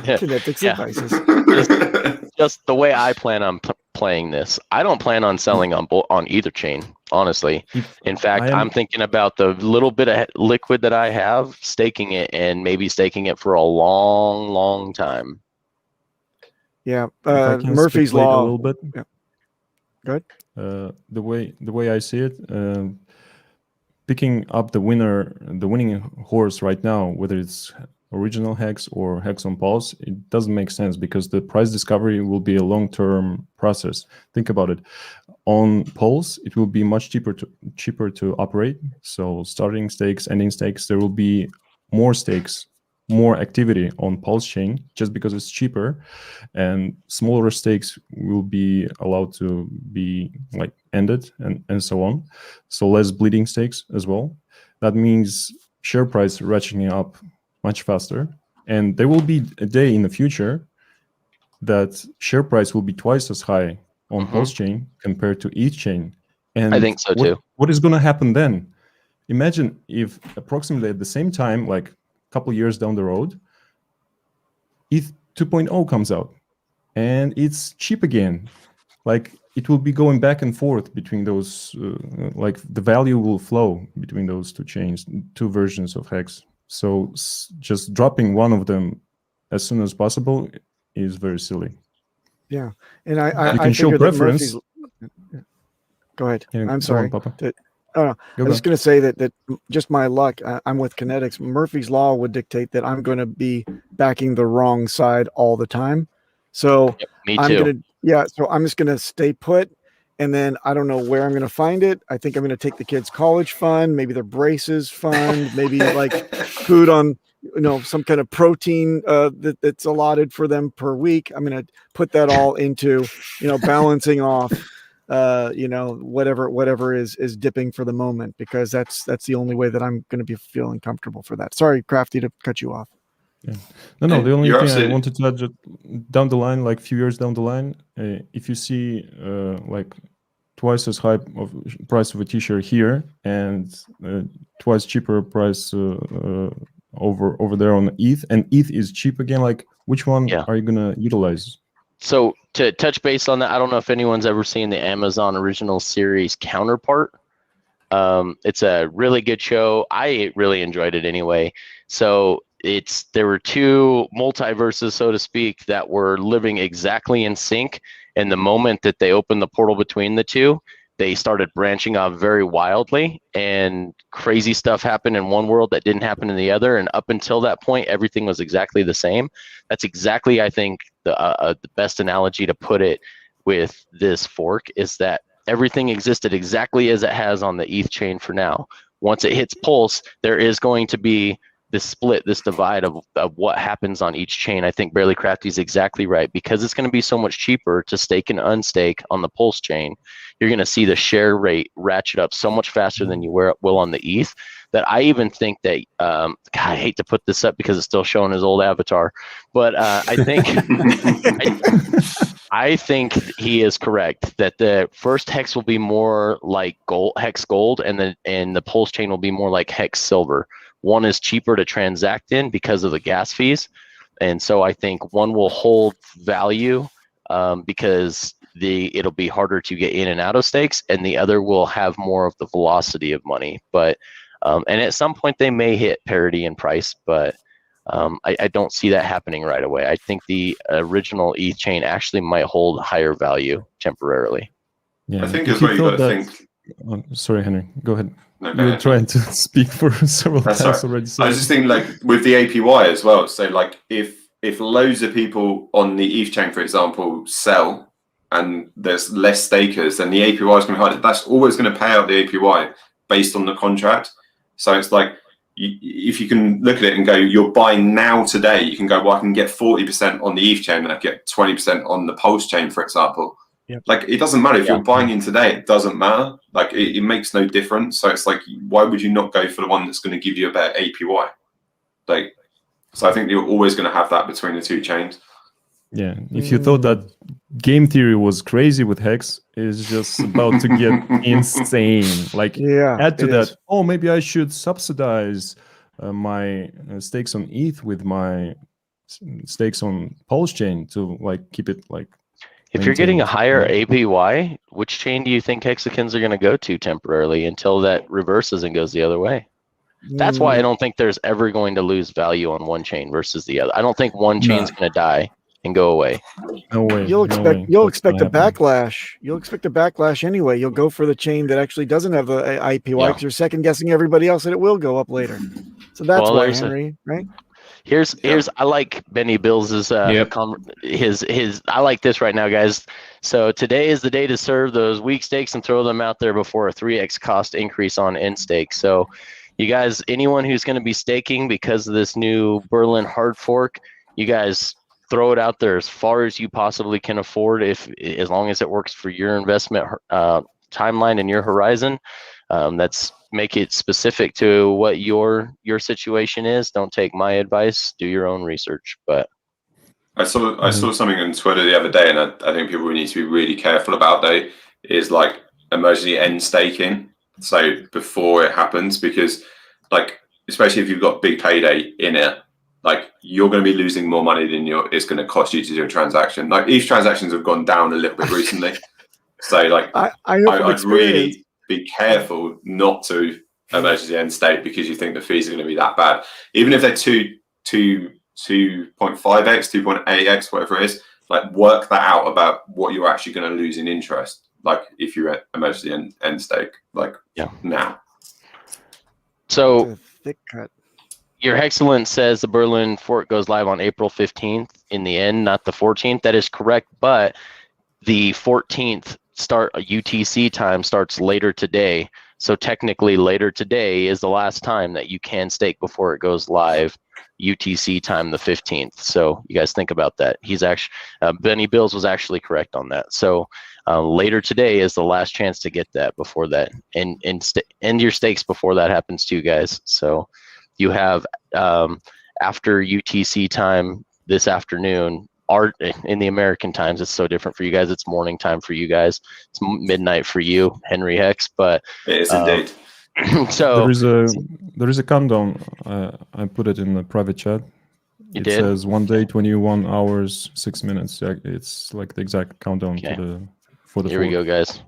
KNTX advice. Just the way I plan on playing this. I don't plan on selling on either chain, honestly. In fact, I'm thinking about the little bit of liquid that I have, staking it, and maybe staking it for a long, long time. Yeah, Murphy's Law. A little bit. Yeah. Good. The way I see it, picking up the winning horse right now, whether it's original HEX or HEX on Pulse, it doesn't make sense because the price discovery will be a long-term process. Think about it. On Pulse, it will be much cheaper to operate. So starting stakes, ending stakes, there will be more stakes, more activity on PulseChain just because it's cheaper, and smaller stakes will be allowed to be like ended and so on. So less bleeding stakes as well. That means share price ratcheting up much faster, and there will be a day in the future that share price will be twice as high on PulseChain compared to each chain. And I think so too. What is going to happen then? Imagine if approximately at the same time, like couple years down the road, ETH 2.0 comes out and it's cheap again. Like it will be going back and forth between those, like the value will flow between those two chains, two versions of HEX. So just dropping one of them as soon as possible is very silly. Yeah, and I You can show figure that preference. Go ahead. Yeah, I'm go sorry. on, Papa. Oh, no. Go, I'm just going to say that just my luck. I'm with Kinetics. Murphy's law would dictate that I'm going to be backing the wrong side all the time. So Me I'm too. going to, so I'm just going to stay put. And then I don't know where I'm going to find it. I think I'm going to take the kids' college fund, maybe their braces fund, maybe like food on, some kind of protein that's allotted for them per week. I'm going to put that all into, balancing off, whatever is dipping for the moment, because that's the only way that I'm going to be feeling comfortable for that. Sorry, Crafty, to cut you off. Yeah. No. The only You're thing absolutely- I wanted to add, just down the line, like a few years down the line, if you see like twice as high of price of a t-shirt here and twice cheaper price over there on ETH, and ETH is cheap again, like which one are you gonna utilize? So to touch base on that, I don't know if anyone's ever seen the Amazon Original Series Counterpart. It's a really good show. I really enjoyed it anyway. So there were two multiverses, so to speak, that were living exactly in sync. And the moment that they opened the portal between the two, they started branching off very wildly, and crazy stuff happened in one world that didn't happen in the other. And up until that point, everything was exactly the same. That's exactly, I think, the best analogy to put it with this fork is that everything existed exactly as it has on the ETH chain for now. Once it hits Pulse, there is going to be this split, this divide of what happens on each chain. I think Barely Crafty is exactly right, because it's going to be so much cheaper to stake and unstake on the Pulse chain. You're going to see the share rate ratchet up so much faster than you will on the ETH, that I even think that, God, I hate to put this up because it's still showing his old avatar, but I think I think he is correct that the first hex will be more like hex gold, and the Pulse chain will be more like hex silver. One is cheaper to transact in because of the gas fees, and so I think one will hold value because it'll be harder to get in and out of stakes, and the other will have more of the velocity of money. But and at some point they may hit parity in price, but I don't see that happening right away. I think the original ETH chain actually might hold higher value temporarily. Yeah, I think as well you got to think. Oh, sorry, Henry, go ahead. No, You were trying to speak for several times already. I was just thinking, like with the APY as well. So, like if loads of people on the ETH chain, for example, sell, and there's less stakers, then the APY is going to be higher. That's always going to pay out the APY based on the contract. So it's like, if you can look at it and go, you're buying now today, you can go, well, I can get 40% on the ETH chain and I get 20% on the Pulse chain, for example. Yep. Like, it doesn't matter if you're buying in today, it doesn't matter. Like, it makes no difference. So it's like, why would you not go for the one that's going to give you a better APY? Like, so I think you're always going to have that between the two chains. Yeah, if you thought that game theory was crazy with Hex, it's just about to get insane. Like, add to that, oh, maybe I should subsidize my stakes on ETH with my stakes on Pulse chain to like keep it like. If you're getting a higher APY, which chain do you think hexagons are going to go to temporarily until that reverses and goes the other way? That's why I don't think there's ever going to lose value on one chain versus the other. I don't think one chain's going to die and go away. No way. You'll expect a backlash. You'll expect a backlash anyway. You'll go for the chain that actually doesn't have the APY because you're second guessing everybody else that it will go up later. So that's why, Henry, right? Here's I like Benny Bills's I like this right now, guys. So today is the day to serve those weak stakes and throw them out there before a 3x cost increase on end stake. So you guys, anyone who's going to be staking because of this new Berlin hard fork, you guys throw it out there as far as you possibly can afford, as long as it works for your investment timeline and your horizon. That's make it specific to what your situation is. Don't take my advice. Do your own research. But I saw something on Twitter the other day, and I think people need to be really careful about that. Is like emergency end staking. So before it happens, because like especially if you've got big payday in it, like you're going to be losing more money than it's going to cost you to do a transaction. Like these transactions have gone down a little bit recently, so like I'd really be careful not to emergency end state because you think the fees are going to be that bad. Even if they're 2.5x, 2.8x, whatever it is, like work that out about what you're actually going to lose in interest. Like if you emerge the end stake, like now. It's So a thick cut. Your Excellence says the Berlin fork goes live on April 15th in the end, not the 14th. That is correct, but the 14th UTC time starts later today. So technically later today is the last time that you can stake before it goes live, UTC time the 15th. So you guys think about that. He's actually, Benny Bills was actually correct on that. So later today is the last chance to get that before that, and end your stakes before that happens too, guys. So you have after UTC time this afternoon, in the American times, it's so different for you guys. It's morning time for you guys. It's midnight for you, Henry Hex. But it is indeed. So there is a countdown. I put it in the private chat. You it did? says 1 day, 21 hours, 6 minutes. It's like the exact countdown for the. Here we go, guys.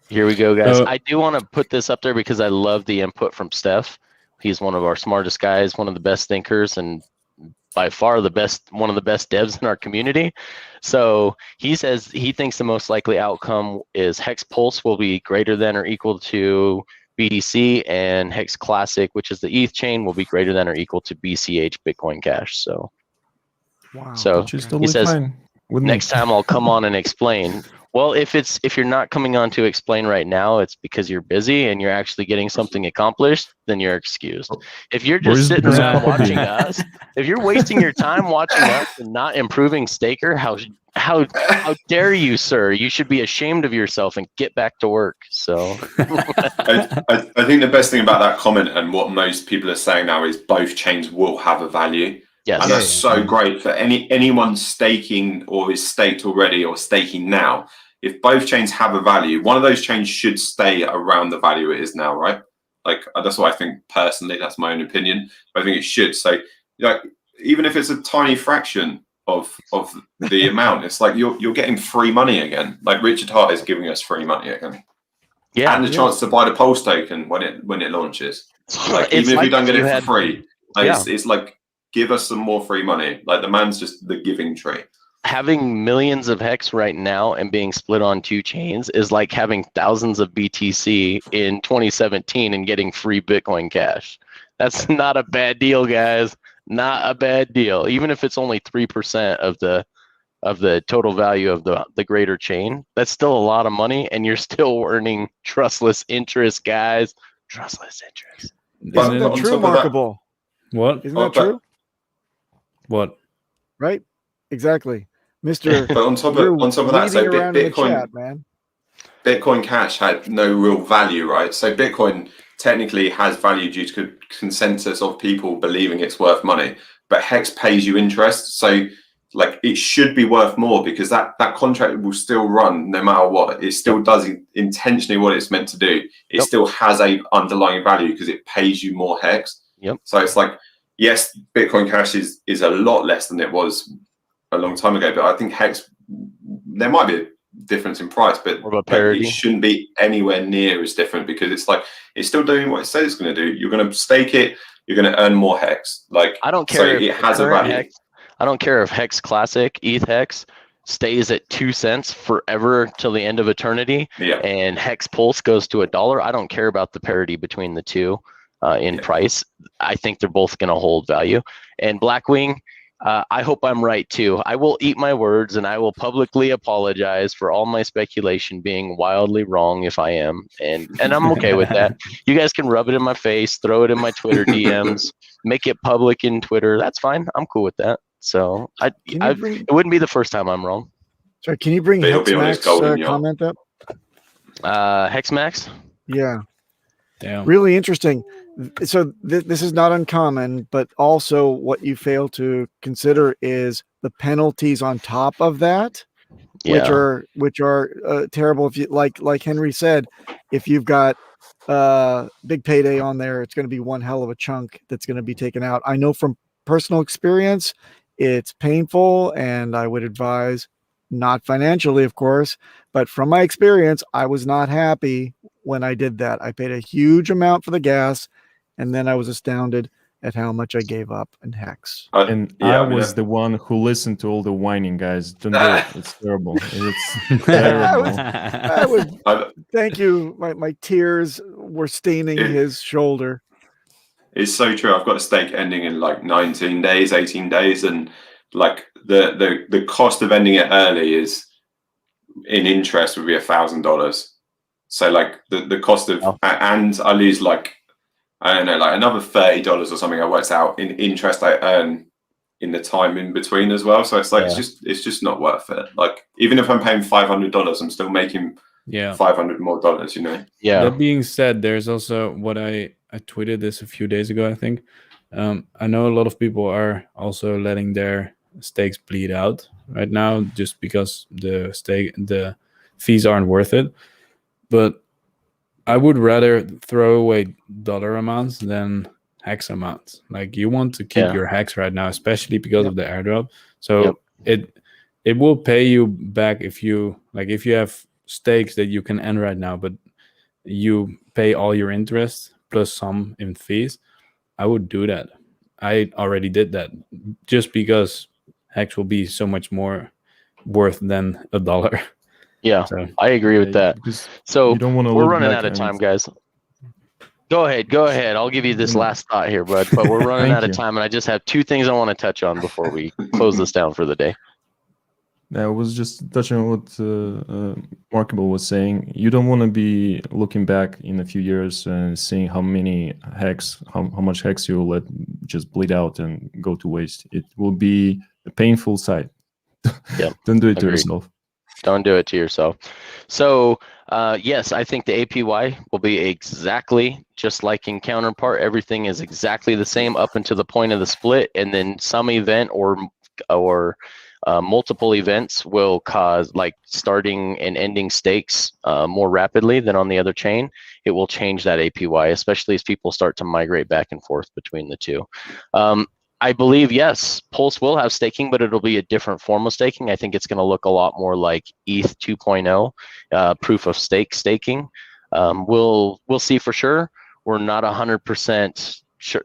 Here we go, guys. I do want to put this up there because I love the input from Steph. He's one of our smartest guys, one of the best thinkers, and by far one of the best devs in our community. So he says he thinks the most likely outcome is Hex Pulse will be greater than or equal to BTC, and Hex Classic, which is the ETH chain, will be greater than or equal to BCH Bitcoin Cash. So, wow. So totally he says next time I'll come on and explain. Well, if you're not coming on to explain right now, it's because you're busy and you're actually getting something accomplished, then you're excused. If you're just sitting around watching us, if you're wasting your time watching us and not improving Staker, how dare you, sir? You should be ashamed of yourself and get back to work. So I think the best thing about that comment and what most people are saying now is both chains will have a value. Yes. And that's so great for anyone staking or is staked already or staking now. If both chains have a value, one of those chains should stay around the value it is now, right? Like that's what I think personally. That's my own opinion. I think it should. So, like, even if it's a tiny fraction of the amount, it's like you're getting free money again. Like Richard Hart is giving us free money again. Yeah, and the chance to buy the Pulse token when it launches. Like even if you don't get it for free, like, it's like, give us some more free money. Like the man's just the giving tree. Having millions of Hex right now and being split on two chains is like having thousands of BTC in 2017 and getting free Bitcoin Cash. That's not a bad deal, guys. Not a bad deal. Even if it's only 3% of the total value of the greater chain, that's still a lot of money, and you're still earning trustless interest, guys. Trustless interest. Isn't that true, Markable? What? Isn't that true? What? Right? Exactly. Mr. But on top of that, so Bitcoin, chat, man. Bitcoin Cash had no real value, right? So Bitcoin technically has value due to consensus of people believing it's worth money, but Hex pays you interest. So like it should be worth more because that contract will still run no matter what. It still does intentionally what it's meant to do. It still has a underlying value because it pays you more Hex. Yep. So it's like, yes, Bitcoin Cash is a lot less than it was a long time ago, but I think Hex, there might be a difference in price, but it shouldn't be anywhere near as different because it's like it's still doing what it says it's going to do. You're going to stake it, you're going to earn more Hex. Like I don't care. So it has a value. Hex, I don't care if Hex Classic, ETH Hex stays at 2 cents forever till the end of eternity, and Hex Pulse goes to $1. I don't care about the parity between the two in price. I think they're both going to hold value. And Blackwing, I hope I'm right too. I will eat my words and I will publicly apologize for all my speculation being wildly wrong if I am. And I'm okay with that. You guys can rub it in my face, throw it in my Twitter DMs, make it public in Twitter. That's fine. I'm cool with that. So it wouldn't be the first time I'm wrong. Sorry, can you bring Hexmax comment up? Hexmax? Yeah. Damn. Really interesting. So this is not uncommon, but also what you fail to consider is the penalties on top of that, which are terrible. If you like Henry said, if you've got big payday on there, it's going to be one hell of a chunk that's going to be taken out. I know from personal experience, it's painful, and I would advise not financially, of course, but from my experience, I was not happy when I did that. I paid a huge amount for the gas, and then I was astounded at how much I gave up in HEX. And I was the one who listened to all the whining, guys. Don't do it. It's terrible. It's terrible. I would thank you. My tears were staining his shoulder. It's so true. I've got a stake ending in like 19 days, 18 days, and like the cost of ending it early is in interest would be $1,000. So like the cost of and I lose like I don't know, like another $30 or something. I worked out in interest I earn in the time in between as well. So it's like it's just not worth it. Like even if I'm paying $500, I'm still making $500 more dollars. You know. Yeah. That being said, there's also what I tweeted this a few days ago. I think I know a lot of people are also letting their stakes bleed out right now just because the fees aren't worth it. But I would rather throw away dollar amounts than HEX amounts. Like you want to keep your HEX right now, especially because of the airdrop. So it will pay you back if you have stakes that you can end right now, but you pay all your interest plus some in fees. I would do that. I already did that just because HEX will be so much more worth than $1. Yeah, so, I agree with that. So we're running out of time, guys. Go ahead. I'll give you this last thought here, bud. But we're running out of time, and I just have two things I want to touch on before we close this down for the day. I was just touching on what Markable was saying. You don't want to be looking back in a few years and seeing how many HEX, how much HEX you will let just bleed out and go to waste. It will be a painful sight. Yeah, don't do it to yourself. Don't do it to yourself. So, yes, I think the APY will be exactly just like in Counterpart. Everything is exactly the same up until the point of the split, and then some event or multiple events will cause like starting and ending stakes more rapidly than on the other chain. It will change that APY, especially as people start to migrate back and forth between the two. I believe, yes, Pulse will have staking, but it'll be a different form of staking. I think it's going to look a lot more like ETH 2.0, proof of stake staking. We'll see for sure. We're not 100% sure.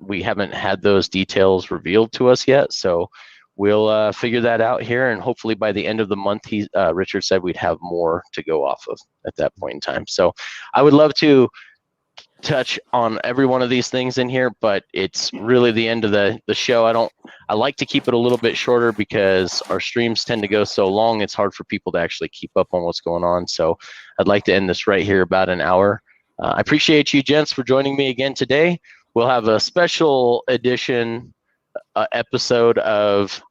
We haven't had those details revealed to us yet, so we'll figure that out here, and hopefully by the end of the month, Richard said we'd have more to go off of at that point in time. So I would love to touch on every one of these things in here, but it's really the end of the show. I like to keep it a little bit shorter because our streams tend to go so long, it's hard for people to actually keep up on what's going on. So I'd like to end this right here about an hour. I appreciate you gents for joining me again today. We'll have a special edition episode of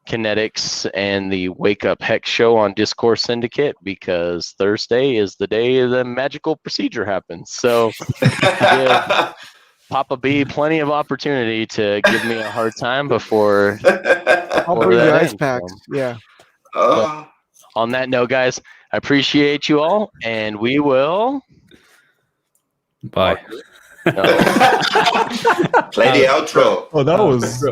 KNTX and the Wake Up HEX show on Discourse Syndicate, because Thursday is the day the magical procedure happens. So give Papa B plenty of opportunity to give me a hard time before I'll bring the ice packs. Yeah. On that note, guys, I appreciate you all, and we will bye. Play the outro. Oh, that was